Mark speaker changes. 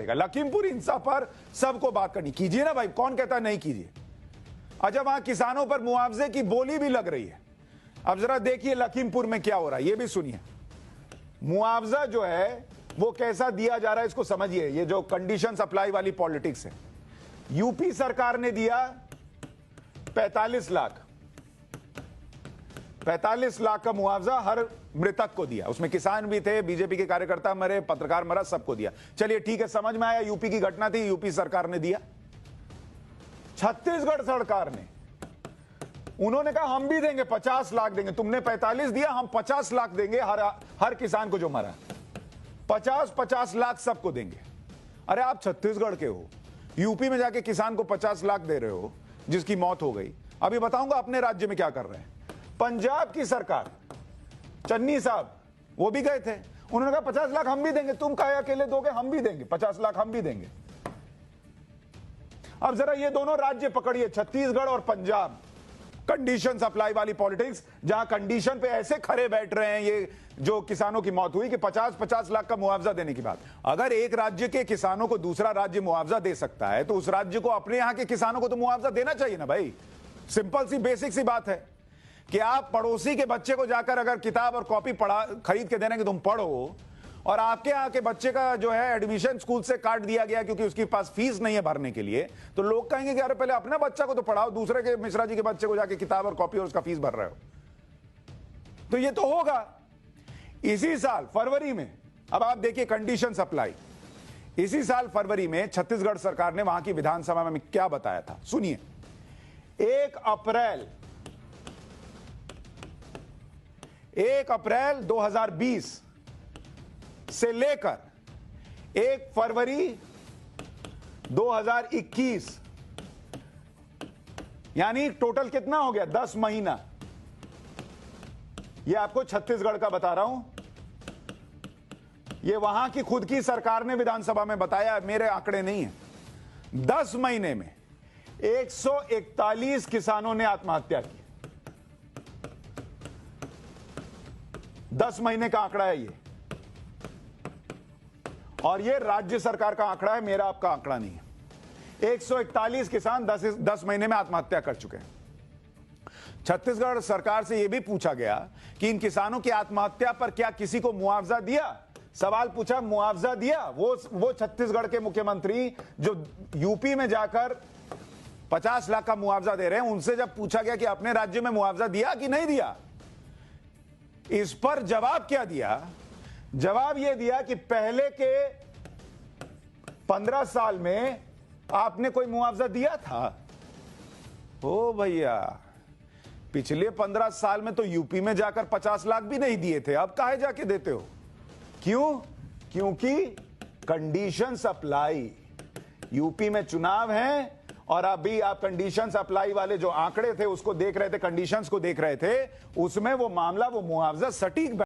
Speaker 1: लखीमपुर हिंसा पर सबको बात करनी, कीजिए ना भाई, कौन कहता है नहीं कीजिए। अच्छा, वहां किसानों पर मुआवजे की बोली भी लग रही है। अब जरा देखिए लखीमपुर में क्या हो रहा है, ये भी सुनिए। मुआवजा जो है वो कैसा दिया जा रहा है इसको समझिए। ये जो कंडीशन अप्लाई वाली पॉलिटिक्स है, यूपी सरकार ने दिया 45 लाख, 45 लाख का मुआवजा हर मृतक को दिया। उसमें किसान भी थे, बीजेपी के कार्यकर्ता मरे, पत्रकार मरा, सबको दिया। चलिए ठीक है, समझ में आया, यूपी की घटना थी, यूपी सरकार ने दिया। छत्तीसगढ़ सरकार ने, उन्होंने कहा हम भी देंगे, 50 लाख देंगे। तुमने 45 दिया, हम 50 लाख देंगे हर किसान को जो मरा, 50 लाख सबको देंगे। अरे आप छत्तीसगढ़ के हो, यूपी में जाके किसान को 50 लाख दे रहे हो जिसकी मौत हो गई। अभी बताऊंगा अपने राज्य में क्या कर रहे हैं। पंजाब की सरकार, चन्नी साहब वो भी गए थे, उन्होंने कहा 50 लाख हम भी देंगे, तुम काहे अकेले दोगे, हम भी देंगे 50 लाख, हम भी देंगे। अब जरा ये दोनों राज्य पकड़िए, छत्तीसगढ़ और पंजाब, कंडीशन अप्लाई वाली पॉलिटिक्स, जहां कंडीशन पे ऐसे खड़े बैठ रहे हैं ये जो किसानों की मौत हुई कि 50-50 लाख का मुआवजा देने की बात। अगर एक राज्य के किसानों को दूसरा राज्य मुआवजा दे सकता है तो उस राज्य को अपने यहां के किसानों को तो मुआवजा देना चाहिए ना भाई। सिंपल सी बेसिक सी बात है कि आप पड़ोसी के बच्चे को जाकर अगर किताब और कॉपी खरीद के देने कि तुम पढ़ो, और आपके यहाँ के बच्चे का जो है एडमिशन स्कूल से काट दिया गया क्योंकि उसके पास फीस नहीं है भरने के लिए, तो लोग कहेंगे कि अरे पहले अपने बच्चा को तो पढ़ाओ, दूसरे के मिश्रा जी के बच्चे को जाके किताब और कॉपी और उसका फीस भर रहे हो। तो ये तो होगा इसी साल फरवरी में। अब आप देखिए कंडीशन अप्लाई, इसी साल फरवरी में छत्तीसगढ़ सरकार ने वहां की विधानसभा में क्या बताया था, सुनिए। 1 अप्रैल 2020 से लेकर 1 फरवरी 2021, यानी टोटल कितना हो गया, 10 महीना। यह आपको छत्तीसगढ़ का बता रहा हूं, यह वहां की खुद की सरकार ने विधानसभा में बताया, मेरे आंकड़े नहीं है। 10 महीने में 141 किसानों ने आत्महत्या की। 10 महीने का आंकड़ा है ये, और ये राज्य सरकार का आंकड़ा है, मेरा आपका आंकड़ा नहीं है। 141 किसान 10 महीने में आत्महत्या कर चुके हैं। छत्तीसगढ़ सरकार से यह भी पूछा गया कि इन किसानों की आत्महत्या पर क्या किसी को मुआवजा दिया। सवाल पूछा, मुआवजा दिया? वो छत्तीसगढ़ के मुख्यमंत्री जो यूपी में जाकर 50 लाख का मुआवजा दे रहे हैं, उनसे जब पूछा गया कि अपने राज्य में मुआवजा दिया कि नहीं दिया, इस पर जवाब क्या दिया? जवाब यह दिया कि पहले के 15 साल में आपने कोई मुआवजा दिया था? ओ भैया, पिछले 15 साल में तो यूपी में जाकर 50 लाख भी नहीं दिए थे, अब काहे जाके देते हो? क्यों? क्योंकि कंडीशंस अप्लाई। यूपी में चुनाव है और अभी आप कंडीशंस अप्लाई वाले जो आंकड़े थे उसको देख रहे थे, कंडीशंस को देख रहे थे, उसमें वो मामला, वो मुआवजा सटीक